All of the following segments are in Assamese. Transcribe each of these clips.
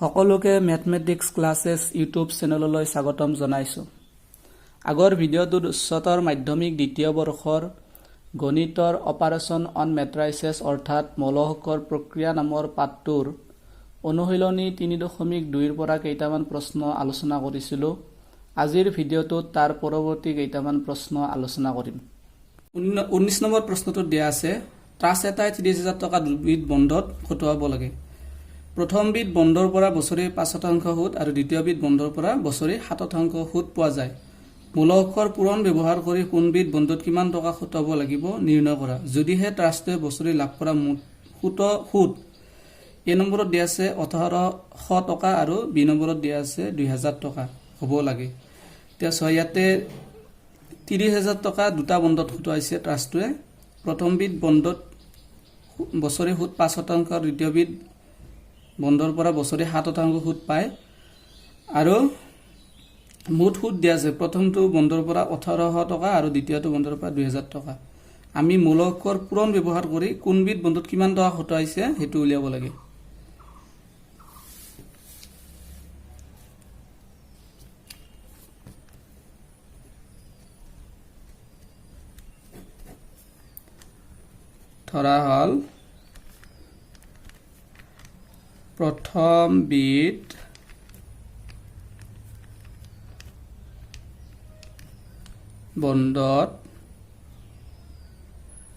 সকলোকে মেথমেটিক্স ক্লাছেছ ইউটিউব চেনেললৈ স্বাগতম জনাইছো। আগৰ ভিডিঅ'টোত উচ্চতৰ মাধ্যমিক দ্বিতীয় বৰ্ষৰ গণিতৰ অপাৰেচন অন মেট্ৰাইচেছ অৰ্থাৎ মৌলসূকৰ প্ৰক্ৰিয়া নামৰ পাঠটোৰ অনুশীলনী 3.2 পৰা কেইটামান প্ৰশ্ন আলোচনা কৰিছিলো। আজিৰ ভিডিঅ'টোত তাৰ পৰৱৰ্তী কেইটামান প্ৰশ্ন আলোচনা কৰিম। 19 নম্বৰ প্ৰশ্নটোত দিয়া আছে ট্ৰাষ্ট এটাই 30,000 টকা দুবিধ বণ্ডত খটুৱাব লাগে। প্ৰথমবিধ বণ্ডৰ পৰা বছৰি 5% সুদ আৰু দ্বিতীয়বিধ বণ্ডৰ পৰা বছৰি 7% সুদ পোৱা যায়। মূলসূকৰ পূৰণ ব্যৱহাৰ কৰি কোনবিধ বণ্ডত কিমান টকা খটুৱাব লাগিব নিৰ্ণয় কৰা। যদিহে ট্ৰাষ্টে বছৰি লাভ কৰা সুদ এ নম্বৰত দিয়া আছে 1800 টকা আৰু বি নম্বৰত দিয়া আছে 2000 টকা হ'ব লাগে। এতিয়া ইয়াতে 30,000 টকা দুটা বণ্ডত খটুৱাইছে ট্ৰাষ্টটোৱে। প্ৰথমবিধ বণ্ডত বছৰি সুদ 5% আৰু দ্বিতীয়বিধ বণ্ডৰ পৰা বছৰি 7% সুদ পায় আৰু মুঠ সুদ দিয়া আছে প্ৰথমটো বণ্ডৰ পৰা 1800 টকা আৰু দ্বিতীয়টো বণ্ডৰ পৰা 2000 টকা। আমি মূলসূকৰ পূৰণ ব্যৱহাৰ কৰি কোনবিধ বণ্ডত কিমান টকা খটুৱাইছে সেইটো উলিয়াব লাগে। ধৰা হল প্ৰথমবিধ বণ্ডত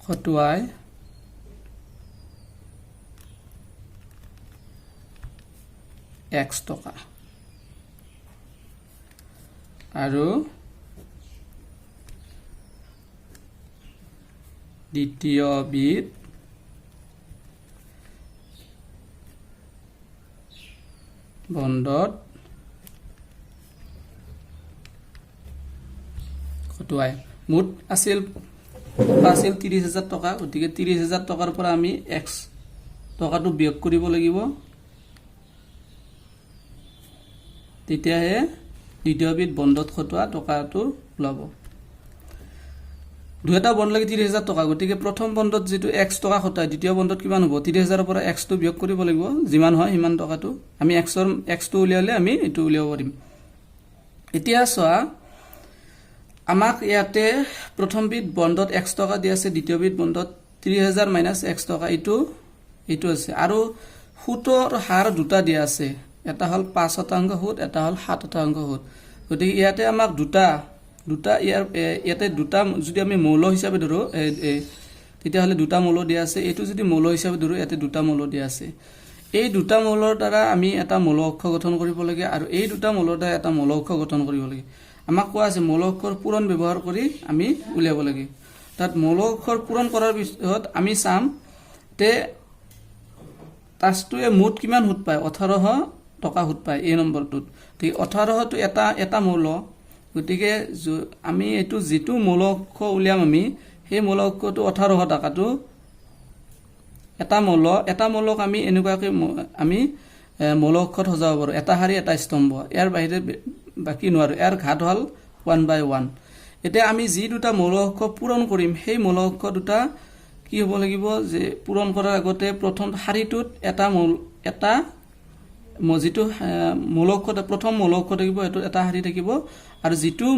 খটুৱাই X টকা আৰু দ্বিতীয়বিধ বণ্ডত খটুৱাই মুঠ আছিল 30,000 টকা। গতিকে 30,000 টকাৰ পৰা আমি X টকাটো বিয়োগ কৰিব লাগিব, তেতিয়াহে দ্বিতীয়বিধ বণ্ডত খটুৱা টকাটো ওলাব। দুটা বণ্ড লাগে 30,000 টকা। গতিকে প্ৰথম বণ্ডত যিটো X টকা খটাই দ্বিতীয় বণ্ডত কিমান হ'ব 30,000 পৰা X টো বিয়োগ কৰিব লাগিব, যিমান হয় সিমান টকাটো আমি X টো উলিয়ালে আমি এইটো উলিয়াব পাৰিম। এতিয়া চোৱা আমাক ইয়াতে প্ৰথমবিধ বণ্ডত X টকা দিয়া আছে, দ্বিতীয়বিধ বণ্ডত 30,000 মাইনাছ X টকা এইটো আছে আৰু সুতৰ হাৰ দুটা দিয়া আছে, এটা হ'ল 5% সুদ, এটা হ'ল 7% সুদ। গতিকে ইয়াতে আমাক দুটা ইয়াতে দুটা যদি আমি মৌল হিচাপে ধৰো তেতিয়াহ'লে দুটা মৌল দিয়া আছে। এইটো যদি মৌল হিচাপে ধৰো ইয়াতে দুটা মৌল দিয়া আছে। এই দুটা মৌলৰ দ্বাৰা আমি এটা মৌলসূক্ষ গঠন কৰিব লাগে আৰু এই দুটা মৌলৰ দ্বাৰা এটা মৌলসূক্ষ গঠন কৰিব লাগে। আমাক কোৱা আছে মৌলসূক্ষৰ পূৰণ ব্যৱহাৰ কৰি আমি উলিয়াব লাগে। তাত মৌলসূক্ষৰ পূৰণ কৰাৰ পিছত আমি চাম তে ট্ৰাষ্টটোৱে মুঠ কিমান সুদ পায় 1800 টকা সুদ পায় এই নম্বৰটোত। ঠিক 1800টো এটা মৌল, গতিকে আমি এইটো যিটো মৌলসূক্ষ উলিয়াম আমি সেই মৌলসূক্ষটো 1800 টকাটো এটা মৌলক আমি এনেকুৱাকৈ আমি মৌলসূক্ষত সজাব পাৰোঁ, এটা শাৰী এটা স্তম্ভ, ইয়াৰ বাহিৰে বাকী নোৱাৰোঁ। ইয়াৰ ঘাত হ'ল 1/1। এতিয়া আমি যি দুটা মৌলসূক্ষ পূৰণ কৰিম সেই মৌলসূক্ষ দুটা কি হ'ব লাগিব যে পূৰণ কৰাৰ আগতে প্ৰথম শাৰীটোত এটা যিটো মৌলসূক্ষ প্ৰথম মৌলসূক্ষ থাকিব সেইটোত এটা শাৰী থাকিব আৰু যিটো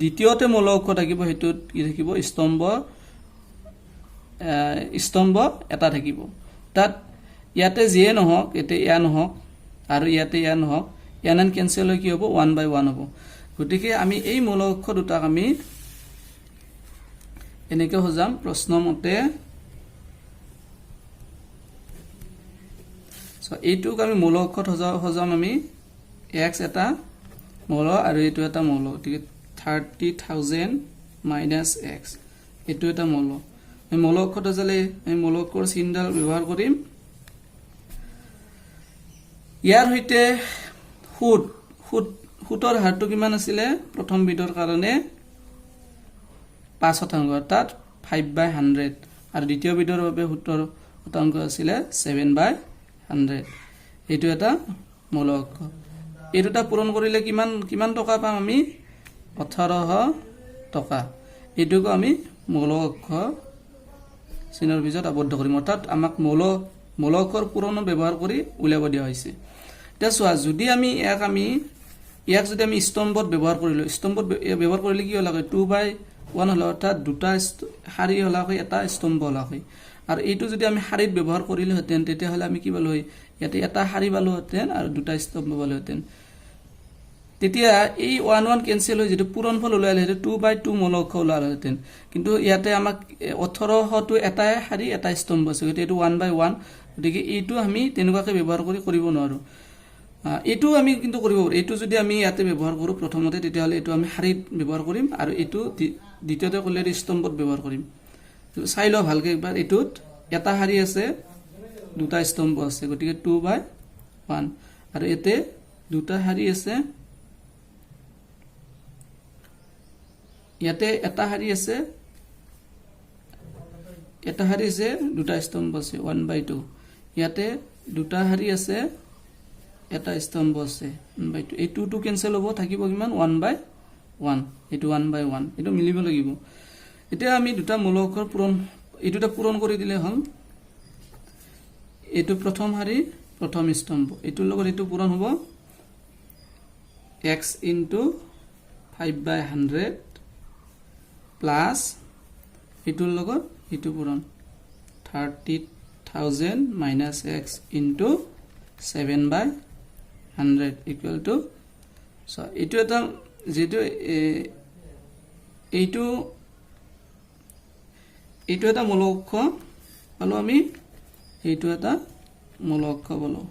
দ্বিতীয়তে মৌলসূক্ষ থাকিব সেইটোত কি থাকিব স্তম্ভ এটা থাকিব। তাত ইয়াতে যিয়ে নহওক ইয়াতে এয়া নহওক আৰু ইয়াতে এয়া নহওক এন কেঞ্চেল হৈ কি হ'ব 1/1 হ'ব। গতিকে আমি এই মৌলসূক্ষ দুটাক আমি এনেকৈ সজাম প্ৰশ্নমতে। এইটোক আমি মৌলসূক্ষত সজাম আমি X এটা মৌল আৰু এইটো এটা মৌল। গতিকে 30,000 মাইনাছ X এইটো এটা মৌল। আমি মৌলসূক্ষত সজালে আমি মৌলসূক্ষৰ চিনডাল ব্যৱহাৰ কৰিম। ইয়াৰ সৈতে সুতৰ হাৰটো কিমান আছিলে প্ৰথম বিধৰ কাৰণে 5% অৰ্থাৎ 5/100 আৰু দ্বিতীয় বিধৰ বাবে সুতৰ শতাংশ আছিলে 7/100। এইটো এটা মৌলসূক্ষ। এই দুটা পূৰণ কৰিলে কিমান টকা পাম আমি 1800 টকা। এইটোকো আমি মৌলসূক্ষ চিনৰ ভিতৰত আবদ্ধ কৰিম, অৰ্থাৎ আমাক মৌলসূক্ষৰ পূৰণ ব্যৱহাৰ কৰি উলিয়াব দিয়া হৈছে। এতিয়া চোৱা যদি আমি ইয়াক যদি আমি স্তম্ভত ব্যৱহাৰ কৰিলো স্তম্ভত ব্যৱহাৰ কৰিলে কি হলা হয় 2/1 হলা অৰ্থাৎ দুটা শাৰী হলা হয় এটা স্তম্ভ হলা হয় আৰু এইটো যদি আমি শাৰীত ব্যৱহাৰ কৰিলে হতেন তেতিয়া হলে আমি কি পালো হয় ইয়াতে এটা শাৰী পালো হতেন আৰু দুটা স্তম্ভ পালো হতেন তেতিয়া এই 1 কেনসেল হৈ যেটো পূৰণফল ওলালে হেতু 2/2 মৌলিক ওলালে হতেন কিন্তু ইয়াতে আমাক 1800 টো এটা শাৰী এটা স্তম্ভ আছে গতিকে এটো 1/1 গতিকে এইটো আমি তেনেকুৱাকৈ ব্যৱহাৰ কৰিব নোৱাৰো এটো আমি কিন্তু কৰিব পাৰো এটো যদি আমি ইয়াতে ব্যৱহাৰ কৰো প্ৰথমতে তেতিয়া হলে এটো আমি শাৰীত ব্যৱহাৰ কৰিম আৰু এটো দ্বিতীয়তে কলে স্তম্ভত ব্যৱহাৰ কৰিম চাই লও ভালকৈ একবাৰ এটোত এটা শাৰী আছে দুটা স্তম্ভ আছে গতিকে 2/1 আৰু এতে দুটা শাৰী আছে ইয়াতে এটা শাৰী আছে দুটা স্তম্ভ আছে 1/2 ইয়াতে দুটা শাৰী আছে এটা স্তম্ভ আছে 1/2 এই 2 টো কেনসেল হ'ব থাকিব কিমান 1/1 এটো 1/1 এটো মিলিব লাগিব এতিয়া আমি দুটা মৌলিকৰ পূৰণ কৰি দিলে হল এটো প্ৰথম শাৰী প্ৰথম স্তম্ভ এটোৰ লগত এটো পূৰণ হ'ব x * 5/100 প্লাস এটোৰ লগত এটো পূৰণ 30,000 minus x into 7/100 equal to so এটো এটা যেটো এইটো এটা মৌলিক পালো আমি এইটো এটা মৌলিক পালো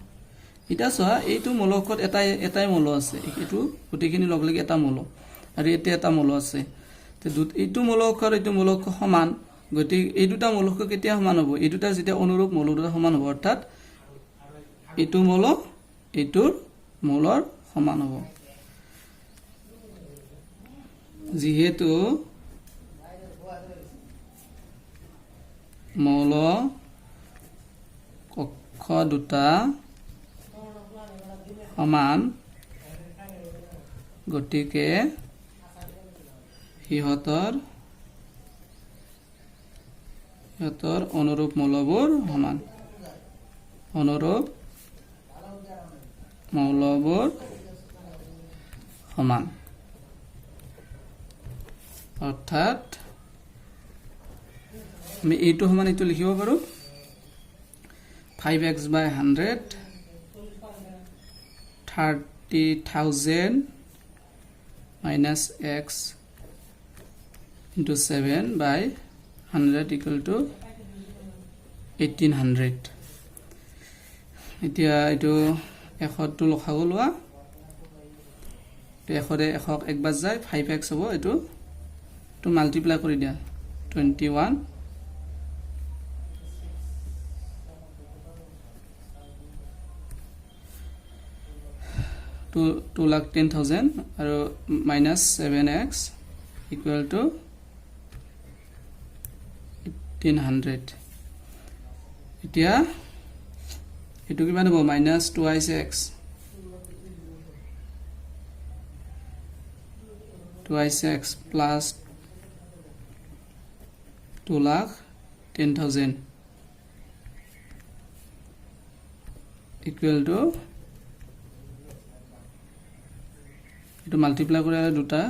এটা চোৱা এইটো মৌলিকত এটাই মৌল আছে এইটো গোটেইখিনি লগ লাগি এটা মৌল আৰু এতে এটা মৌল আছে তে এইটো মৌলিক আৰু এইটো মৌলিক সমান গতি এই দুটা মৌলিক কেতিয়া সমান হ'ব এই দুটা যেতিয়া অনুৰূপ মৌল দুটা সমান হ'ব অৰ্থাৎ এইটো মৌল এইটোৰ মৌলৰ সমান হ'ব যেহেতু মৌল কক্ষ দুটা সমান গতিকে সিহঁতৰ অনুৰূপ মৌলবোৰ সমান অৰ্থাৎ আমি এইটো সমান এইটো লিখিব পাৰো 5x/100 30,000 minus x into 7/100 equal to 1800 এতিয়া এটো 100 টো লখাব লোৱা তে 100 100 একবাৰ যায় 5x হ'ব এটো to multiply কৰি দিয়া 21 2,10,000 আৰু minus 7x equal to 1800 এতিয়া এটো কিমান হ'ব minus 2x plus 2,10,000 equal to এটো মাল্টিপ্লাই কৰি দুটা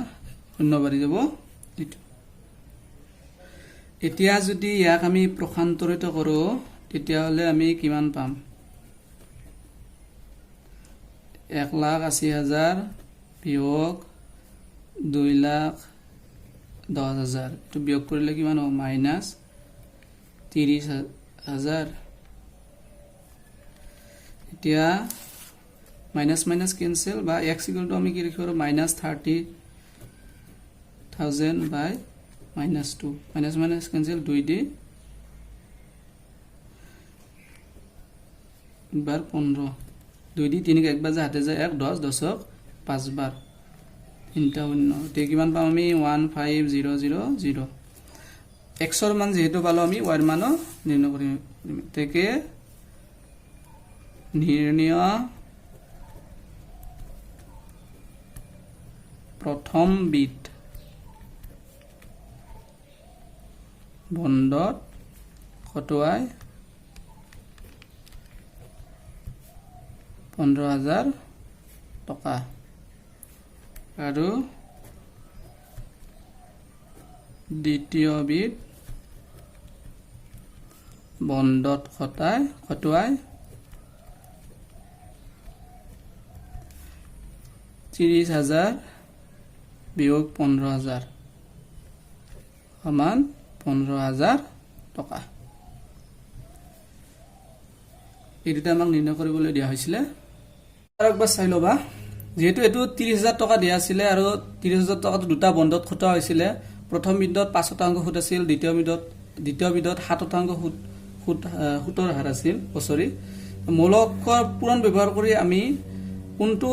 শূন্য বাঢ়ি যাব এতিয়া যদি ইয়াক আমি প্ৰসান্তৰিত কৰো তেতিয়া হলে আমি কিমান পাম 1,80,000 বিয়োগ 2,10,000 এটো বিয়োগ কৰিলে কিমান হ'ব মাইনাস 30,000 এতিয়া minus minus cancel বা x equal to আমি কি লিখিব minus 30,000 by minus 2 minus minus cancel 2 দি বার 15 2 দি 3 একবাৰ যা হাতে যায় 1 10 10ক 5 বাৰ তিনটা শূন্য তে কিমান পাম আমি 15000 x ৰ মান যেহেতু পালো আমি y ৰ মান নিৰ্ণয় কৰিম তেকে নিৰ্ণয় প্ৰথম বিট বন্ধত খটুৱাই 15,000 টকা আৰু দ্বিতীয়বিধ বন্ধত খটুৱাই 30,000 বিয়োগ 15,000 সমান 15,000 টকা। এই দুটা আমাক নিৰ্ণয় কৰিবলৈ দিয়া হৈছিলে। আৰু একবাৰ চাই ল'বা, যেহেতু এইটো 30,000 টকা দিয়া আছিলে আৰু 30,000 টকাটো দুটা বন্ধত খটুৱা হৈছিলে। প্ৰথম বিধত 5% সুদ আছিল, দ্বিতীয় বিধত 7% সুতৰ হাৰ আছিল বছৰি। মূলকৰ পূৰণ ব্যৱহাৰ কৰি আমি কোনটো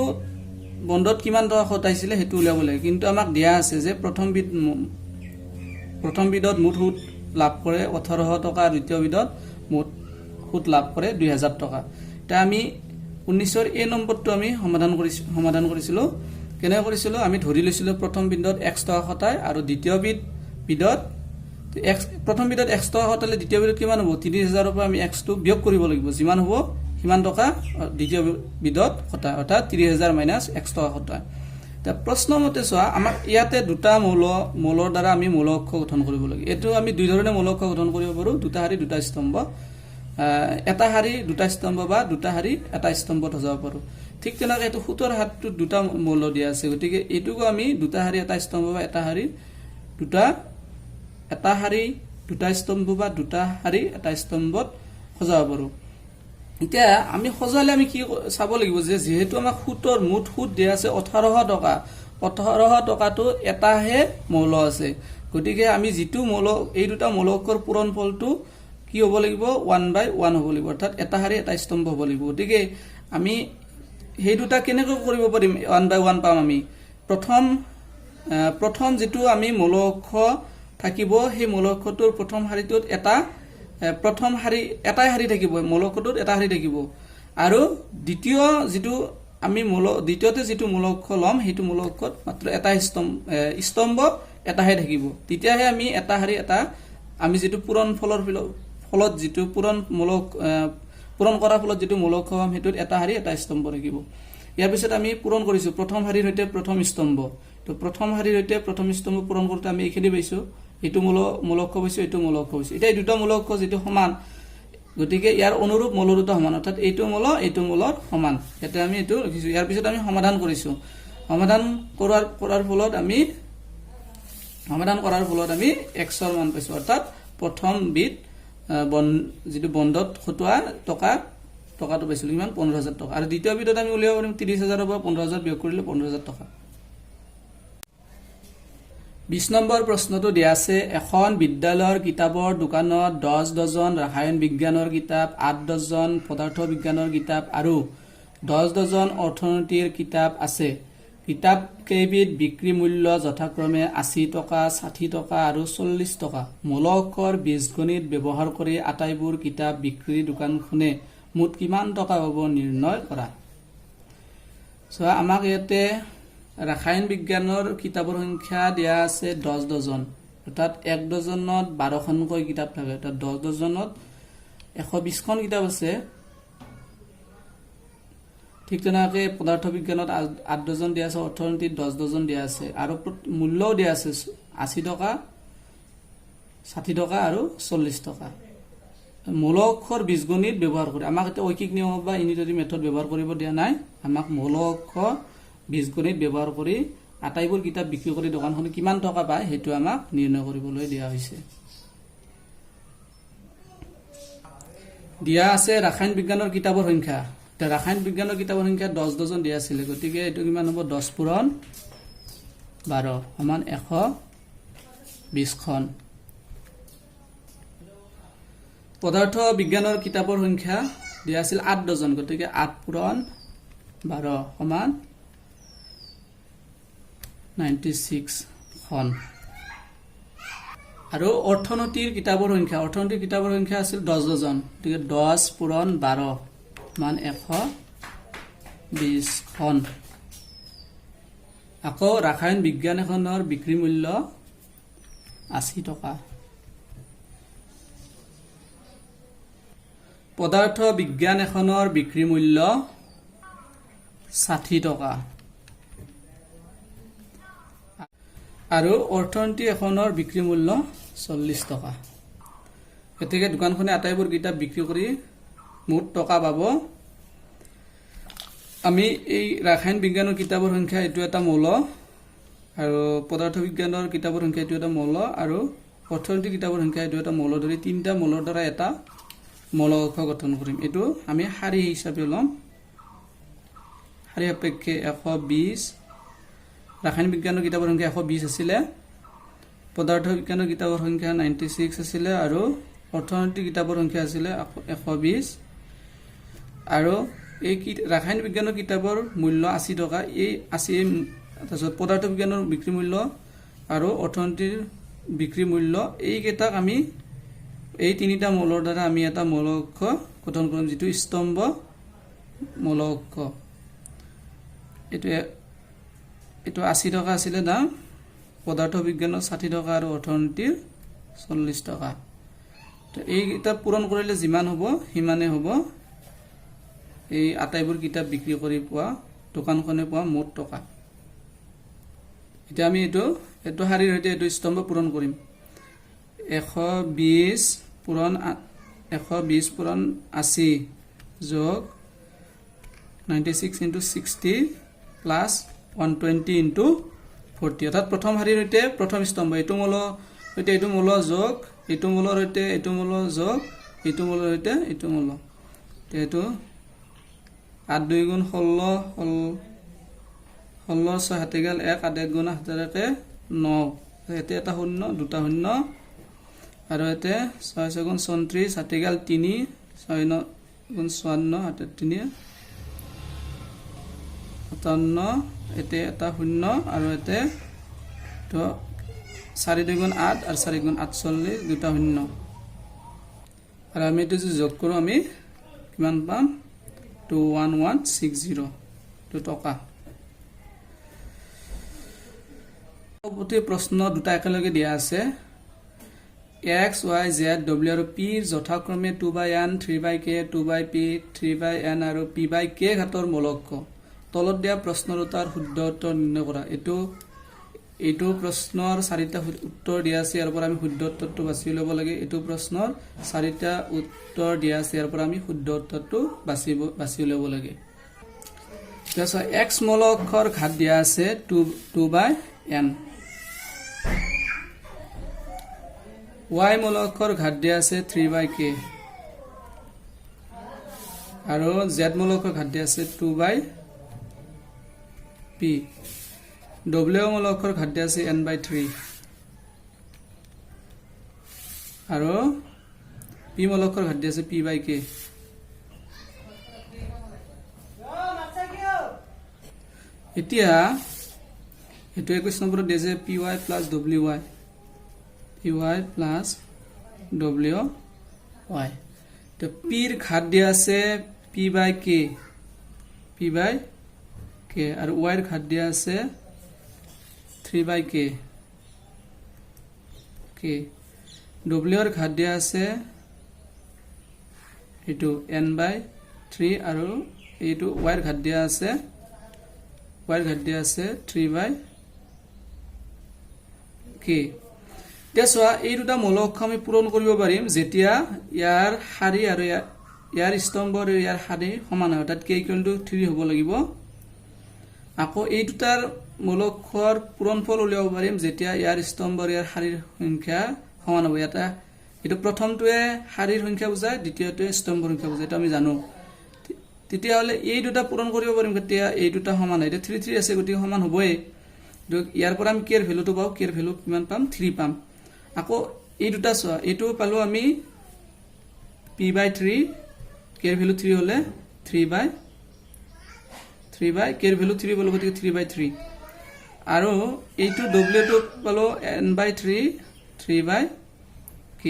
বন্ধত কিমান টকা খটাইছিলে সেইটো উলিয়াব লাগে। কিন্তু আমাক দিয়া আছে যে প্ৰথম বিধত মুঠ সুদ লাভ কৰে 18,000 টকা, দ্বিতীয় বিধত মুঠ সুদ লাভ কৰে 2,000 টকা। এতিয়া আমি 19ৰ এই নম্বৰটো আমি সমাধান কৰিছিলোঁ। কেনেকৈ কৰিছিলোঁ, আমি ধৰি লৈছিলোঁ প্ৰথম বিধত x টকা খটাই আৰু দ্বিতীয় বিধত প্ৰথম বিধত x টকা খটালে দ্বিতীয় বিধত কিমান হ'ব, 30,000ৰ পৰা আমি x টো বিয়োগ কৰিব লাগিব, যিমান হ'ব সিমান টকা দ্বিতীয় বিধত খটায়, অৰ্থাৎ 30,000 মাইনাছ x টকা খটায়। এতিয়া প্ৰশ্ন মতে চোৱা, আমাক ইয়াতে দুটা মৌলৰ দ্বাৰা আমি মৌল অক্ষ গঠন কৰিব লাগে। এইটো আমি দুই ধৰণে মৌল অক্ষ গঠন কৰিব পাৰোঁ, দুটা শাৰী দুটা স্তম্ভ, এটা শাৰী দুটা স্তম্ভ বা দুটা শাৰী এটা স্তম্ভত সজাব পাৰোঁ। ঠিক তেনেকৈ এইটো সুতৰ হাতটোত দুটা মৌল দিয়া আছে, গতিকে এইটোকো আমি দুটা শাৰী এটা স্তম্ভ বা এটা শাৰী দুটা স্তম্ভ বা দুটা শাৰী এটা স্তম্ভত সজাব পাৰোঁ। এতিয়া আমি সজালে আমি কি চাব লাগিব যে যিহেতু আমাক সুতৰ মুঠ সুদ দিয়া আছে 18,000 টকা, 18,000 টকাটো এটাহে মৌল আছে, গতিকে আমি যিটো মৌল এই দুটা মৌলকৰ পূৰণ ফলটো কি হ'ব লাগিব, 1/1 হ'ব লাগিব, অৰ্থাৎ এটা শাৰী এটা স্তম্ভ হ'ব লাগিব। গতিকে আমি সেই দুটা কেনেকৈ কৰিব পাৰিম, 1/1 পাম আমি। প্ৰথম যিটো আমি মৌল অক্ষ থাকিব, সেই মৌল অক্ষটোৰ প্ৰথম শাৰীটোত এটাই শাৰী থাকিব, মৌল অক্ষটোত এটা শাৰী থাকিব, আৰু দ্বিতীয়তে যিটো মৌল অক্ষ ল'ম সেইটো মৌল অক্ষত মাত্ৰ এটা স্তম্ভ এটাহে থাকিব। তেতিয়াহে আমি এটা শাৰী এটা আমি যিটো পূৰণ ফলত যিটো পূৰণ কৰাৰ ফলত যিটো মৌল অক্ষ পাম সেইটোত এটা শাৰী এটা স্তম্ভ থাকিব। ইয়াৰ পিছত আমি পূৰণ কৰিছোঁ প্ৰথম শাৰীৰ সৈতে প্ৰথম স্তম্ভ, তো প্ৰথম শাৰীৰ সৈতে প্ৰথম স্তম্ভ পূৰণ কৰোঁতে আমি এইখিনি পাইছোঁ, এইটো মৌল অক্ষ পাইছোঁ, এইটো মৌল অক্ষ পাইছোঁ। এতিয়া এই দুটা মৌল অক্ষ যিটো সমান, গতিকে ইয়াৰ অনুৰূপ মৌল দুটা সমান, অৰ্থাৎ এইটো মৌলৰ সমান, ইয়াতে আমি এইটো লিখিছোঁ। ইয়াৰ পিছত আমি সমাধান কৰিছোঁ, সমাধান কৰাৰ ফলত আমি xৰ মান পাইছোঁ, অৰ্থাৎ প্ৰথম বিধ যিটো বন্ধত খটুৱা টকাটো পাইছিলোঁ কিমান, 15,000 টকা, আৰু দ্বিতীয় বিধত আমি উলিয়াব পাৰিম 30,000ৰ পৰা 15,000 বিয়োগ কৰিলে 15,000 টকা। 20 নম্বৰ প্ৰশ্নটো দিয়া আছে, এখন বিদ্যালয়ৰ কিতাপৰ দোকানত 10 ডজন ৰাসায়ন বিজ্ঞানৰ কিতাপ, 8 ডজন পদাৰ্থ বিজ্ঞানৰ কিতাপ আৰু 10 ডজন অৰ্থনীতিৰ কিতাপ আছে। কিতাপ কেইবিধ বিক্ৰী মূল্য যথাক্ৰমে 80 টকা, 60 টকা আৰু 40 টকা। মৌল অক্ষৰ বীজগণিত ব্যৱহাৰ কৰি আটাইবোৰ কিতাপ বিক্ৰী দোকানখনে মুঠ কিমান টকা পাব নিৰ্ণয় কৰা। চোৱা, আমাক ইয়াতে ৰাসায়ন বিজ্ঞানৰ কিতাপৰ সংখ্যা দিয়া আছে 10 ডজন, অৰ্থাৎ 1 ডজনত 12খনকৈ কিতাপ থাকে, অৰ্থাৎ 10 ডজনত 120খন কিতাপ আছে। ঠিক তেনেকৈ পদাৰ্থ বিজ্ঞানত 8 ডজন দিয়া আছে, অৰ্থনীতিত 10 ডজন দিয়া আছে, আৰু মূল্যও দিয়া আছে 80 টকা, 60 টকা আৰু 40 টকা। মৌল অক্ষৰ বীজগণিত ব্যৱহাৰ কৰি, আমাক এতিয়া ঐকিক নিয়ম বা ইউনিটাৰী মেথড ব্যৱহাৰ কৰিব দিয়া নাই, আমাক মৌল অক্ষৰ বীজগণিত ব্যৱহাৰ কৰি আটাইবোৰ কিতাপ বিক্ৰী কৰি দোকানখনে কিমান টকা পায় সেইটো আমাক নিৰ্ণয় কৰিবলৈ দিয়া হৈছে। দিয়া আছে ৰাসায়ন বিজ্ঞানৰ কিতাপৰ সংখ্যা, এতিয়া ৰাসায়ন বিজ্ঞানৰ কিতাপৰ সংখ্যা 10 ডজন দিয়া আছিলে, গতিকে এইটো কিমান হ'ব, 10 পূৰণ 12 সমান 120খন। পদাৰ্থ বিজ্ঞানৰ কিতাপৰ সংখ্যা দিয়া আছিল 8 ডজন, গতিকে 8 পূৰণ 12 সমান 96খন। আৰু অৰ্থনীতিৰ কিতাপৰ সংখ্যা আছিল 10 ডজন, গতিকে 10 পূৰণ 12 মান 120খন। আকৌ ৰাসায়ন বিজ্ঞান এখনৰ বিক্ৰী মূল্য 80 টকা। পদাৰ্থ বিজ্ঞান এখনৰ বিক্ৰী মূল্য 60 টকা আৰু অৰ্থনীতি এখনৰ বিক্ৰী মূল্য 40 টকা গতিকে দোকানখনে আটাইবোৰ কিতাপ বিক্ৰী কৰি মুঠ টকা পাব আমি এই ৰাসায়নিক বিজ্ঞানৰ কিতাপৰ সংখ্যা এটো এটা মূল আৰু পদাৰ্থ বিজ্ঞানৰ কিতাপৰ সংখ্যা এটো এটা মূল আৰু অৰ্থনীতি কিতাপৰ সংখ্যা এটো এটা মূল ধৰি তিনিটা মূলৰ দ্বাৰা এটা মূল অক্ষ গঠন কৰিম এটো আমি শাৰী হিচাপে লম শাৰী সাপেক্ষে 120 ৰাসায়নিক বিজ্ঞানৰ কিতাপৰ সংখ্যা 120 আছিল পদাৰ্থ বিজ্ঞানৰ কিতাপৰ সংখ্যা 96 আছিল আৰু অৰ্থনীতি কিতাপৰ সংখ্যা আছিল 120 আৰু এই ৰাসায়নিক বিজ্ঞানৰ কিতাপৰ মূল্য 80 টকা এই 80 তাৰছত পদাৰ্থ বিজ্ঞানৰ বিক্ৰী মূল্য আৰু অৰ্থনীতিৰ বিক্ৰী মূল্য এই কেইটাক আমি এই তিনিটা মূলৰ দ্বাৰা আমি এটা মূল অক্ষ গঠন কৰিম যেটো স্তম্ভ মূল অক্ষ এটো 80 টকা আছিল দাম পদাৰ্থ বিজ্ঞানৰ 60 টকা আৰু অৰ্থনীতিৰ 40 টকা তো এই কিতাপ পূৰণ কৰিলে যিমান হ'ব হিমানে হ'ব এই আটাইবোৰ কিতাপ বিক্ৰী কৰি পোৱা দোকানখনে পোৱা মুঠ টকা এতিয়া আমি এটো শাৰীৰ সৈতে এটো স্তম্ভ পূৰণ কৰিম 120 পূৰণ 80 যোগ 96 into 60 plus 120 into 40 অৰ্থাৎ প্ৰথম শাৰীৰ সৈতে প্ৰথম স্তম্ভ এটো মূল সৈতে এটো মূল যোগ এটো মূলৰ সৈতে এটো মূল যোগ এটো মূলৰ সৈতে এটো মূল এটো 8 2 গুণ 16 16 6 হাতে গেল 1 8 গুণ 8 কে 9 এতে এটা শূন্য দুটা শূন্য আৰু এতে 6 গুণ 34 হাতে গেল 3 6 9 গুণ 54 হাতে 3 57 এতে এটা শূন্য আৰু এতে তো 4 2 গুণ 8 আৰু 4 গুণ 48 দুটা শূন্য আৰু আমি এটো যোগ কৰো আমি কিমান পাম 21160 তো টকা পৰৱৰ্তী প্ৰশ্ন দুটা একেলগে দিয়া আছে x y z w আৰু p যথাক্ৰমে 2/n 3/k 2/p 3/n আৰু p/k ঘাতৰ মূল অক্ষ তলত দিয়া প্ৰশ্নৰ উত্তৰ শুদ্ধ উত্তৰ নিৰ্ণয় কৰা এটো প্ৰশ্নৰ চাৰিটা উত্তৰ দিয়া আছে ইয়াৰ পৰা আমি শুদ্ধ উত্তৰটো বাছি ল'ব লাগে এটো প্ৰশ্নৰ চাৰিটা উত্তৰ দিয়া আছে ইয়াৰ পৰা আমি শুদ্ধ উত্তৰটো বাছি ল'ব লাগে তাৰপিছত x মূল অক্ষৰ ঘাত দিয়া আছে 2/n y মূল অক্ষৰ ঘাত দিয়া আছে 3/k আৰু z মূল অক্ষৰ ঘাত দিয়া আছে 2/p w মূল অক্ষৰ ঘাত দিয়া আছে n/3 আৰু p মূল অক্ষৰ ঘাত দিয়া আছে p/k এতিয়া এটো 21 নম্বৰত দিছে py plus wy py plus wy তো p ৰ ঘাত দিয়া আছে p/k আৰু y ৰ ঘাত দিয়া আছে 3/k w ৰ ঘাত দিয়া আছে এটো n/3 আৰু এটো y ৰ ঘাত দিয়া আছে 3/k তেছোৱা এই দুটা মূল অক্ষ আমি পূৰণ কৰিব পাৰিম যেতিয়া ইয়াৰ শাৰী আৰু ইয়াৰ স্তম্ভ আৰু ইয়াৰ শাৰী সমান হয় অৰ্থাৎ k = 3 হ'ব লাগিব আকৌ এই দুটাৰ মূল অক্ষৰ পূৰণফল উলিয়াব পাৰিম যেতিয়া ইয়াৰ স্তম্ভ আৰু ইয়াৰ শাৰীৰ সংখ্যা সমান হ'ব এটো প্ৰথমটোৱে শাৰীৰ সংখ্যা বুজায় দ্বিতীয়টোৱে স্তম্ভৰ সংখ্যা বুজায় এটা আমি জানো তেতিয়া হলে এই দুটা পূৰণ কৰিব পাৰিম তেতিয়া এই দুটা সমান হয় 3 3 আছে গতি সমান হ'বই ইয়াৰ পৰা আমি k ৰ ভ্যালুটো পাও k ৰ ভ্যালু কিমান পাম 3 পাম আকৌ এই দুটা চোৱা এটো পালো আমি p/3 k ৰ ভ্যালু 3 হলে 3/k ৰ ভ্যালু 3 পালো গতি 3/3 আৰু এইটো w টো পালো n/3 3/k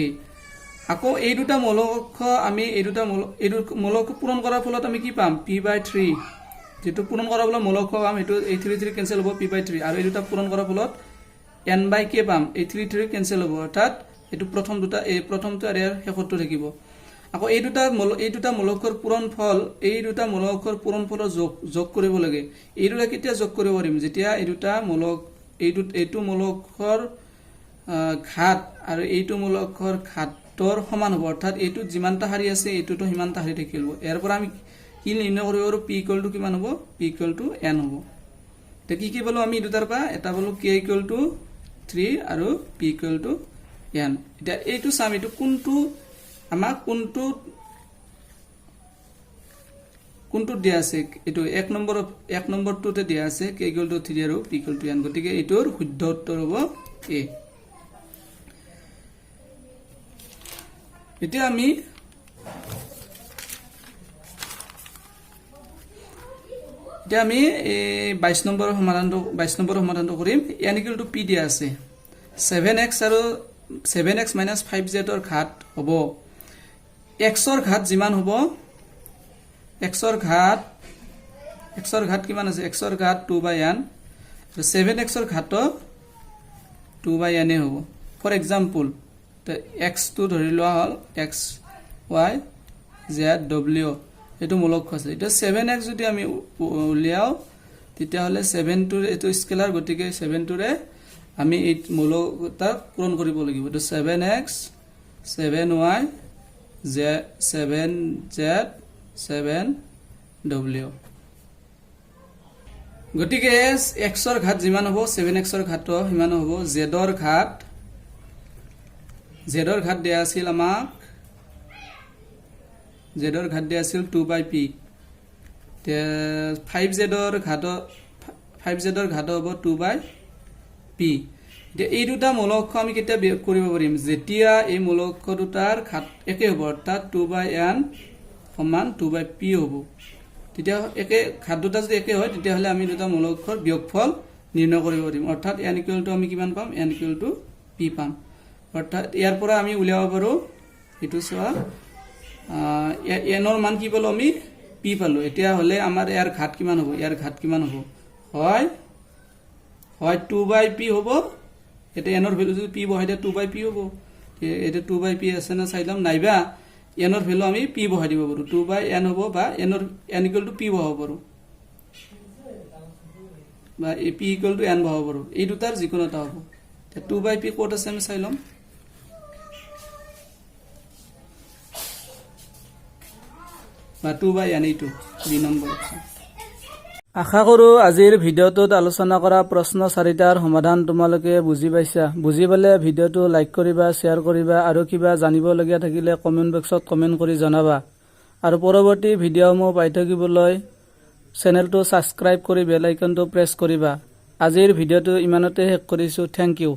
আকৌ এই দুটা মূল অক্ষ আমি এই দুটা মূল অক্ষ পূৰণ কৰাৰ ফলত আমি কি পাম p/3 যেটো পূৰণ কৰাৰ ফলত মূল অক্ষ পাম এটো এই 3 3 কেনসেল হ'ব p/3 আৰু এই দুটা পূৰণ কৰাৰ ফলত n/k পাম এই 3 3 কেনসেল হ'ব অৰ্থাৎ এটো প্ৰথম দুটা এই প্ৰথমটো আৰু ইয়াৰ শেষৰটো থাকিব আকৌ এই দুটা মূলকৰ পূৰণফল এই দুটা মূলকৰ পূৰণফলৰ যোগ কৰিব লাগে এই দুটা কেতিয়া যোগ কৰিব পাৰিম যেতিয়া এই দুটা মূলক এইটো মূলকৰ ঘাত আৰু এইটো মূলকৰ ঘাতৰ সমান হ'ব অৰ্থাৎ এইটো যিমানটা শাৰী আছে এইটোতো সিমানটা শাৰী থাকিব ইয়াৰ পৰা আমি কি নিৰ্ণয় কৰিব পাৰো p = কিমান হ'ব p = n হ'ব তে কি বলো আমি দুটাৰ পৰা এটা বলো k = 3 আৰু p = n এটা এইটো চাম এইটো কোনটো আমাক কোনটো দিয়া আছে এইটো এক নম্বৰটোতে দিয়া আছে k = 3 আৰু p = n গতিকে এইটোৰ শুদ্ধ উত্তৰ হ'ব a এতিয়া আমি 22 নম্বৰ সমাধানটো কৰিম n = p দিয়া আছে 7x আৰু 7x - 5z ৰ ঘাত হ'ব x ৰ ঘাত যিমান হ'ব x ৰ ঘাত কিমান আছে x ৰ ঘাত 2/n আৰু 7x ৰ ঘাত 2/n হ'ব ফৰ एग्जांपल x টো ধৰি লোৱা হল x y z w এটো মূলক আছে এটা 7x যদি আমি উলিয়াও তেতিয়া হলে 7 টোৰ এটো স্কেলাৰ গতিকে 7 টোৰে আমি এই মূলকটা পূৰণ কৰিব লাগিব তো 7x 7y z 7z 7w গতিকে x ৰ ঘাত যিমান হ'ব 7x ৰ ঘাত সিমান হ'ব z ৰ ঘাত দিয়া আছিল আমাক z ৰ ঘাত দিয়া আছিল 2/p তে 5z ৰ ঘাত হ'ব 2/p এতিয়া এই দুটা মূলক আমি কেতিয়া বিয়োগ কৰিব পাৰিম যেতিয়া এই মূলক দুটাৰ ঘাত একে হ'ব অৰ্থাৎ 2/n = 2/p হ'ব তেতিয়া একে ঘাত দুটা যদি একে হয় তেতিয়া হলে আমি দুটা মূলকৰ বিয়োগফল নিৰ্ণয় কৰিব পাৰিম অৰ্থাৎ n = আমি কিমান পাম n = p পাম অৰ্থাৎ ইয়াৰ পৰা আমি উলিয়াব পাৰো এটো চোৱা n ৰ মান কি পালো আমি p পালো এতিয়া হলে আমাৰ ইয়াৰ ঘাত কিমান হ'ব হয় 2/p হ'ব এটা n ৰ ভ্যালু যদি p বহাই দিয়া 2/p হ'ব এটা 2/p আছে না চাইলাম নাইবা n ৰ ভ্যালু আমি p বহাই দিব পাৰো 2/n হ'ব বা n = p বহাব পাৰো বা p = n বহাব পাৰো এই দুটাৰ যিকোনো এটা হ'ব 2/p ক'ত আছে আমি চাইলাম বা 2/n এইটো বি নম্বৰ অপচন আশা কৰো আজিৰ ভিডিঅ'টোত আলোচনা কৰা প্ৰশ্ন 4টাৰ সমাধান তোমালোকে বুজি পাইছা বুজি পালে ভিডিঅ'টো লাইক কৰিবা শেয়াৰ কৰিবা আৰু কিবা জানিব লগিয়া থাকিলে কমেন্ট বক্সত কমেন্ট কৰি জনাবা আৰু পৰৱৰ্তী ভিডিঅ'সমূহ পাই থাকিবলৈ চেনেলটো সাবস্ক্ৰাইব কৰি বেল আইকনটো প্ৰেছ কৰিবা আজিৰ ভিডিঅ'টো ইমানতে শেষ কৰিছো থ্যাংক ইউ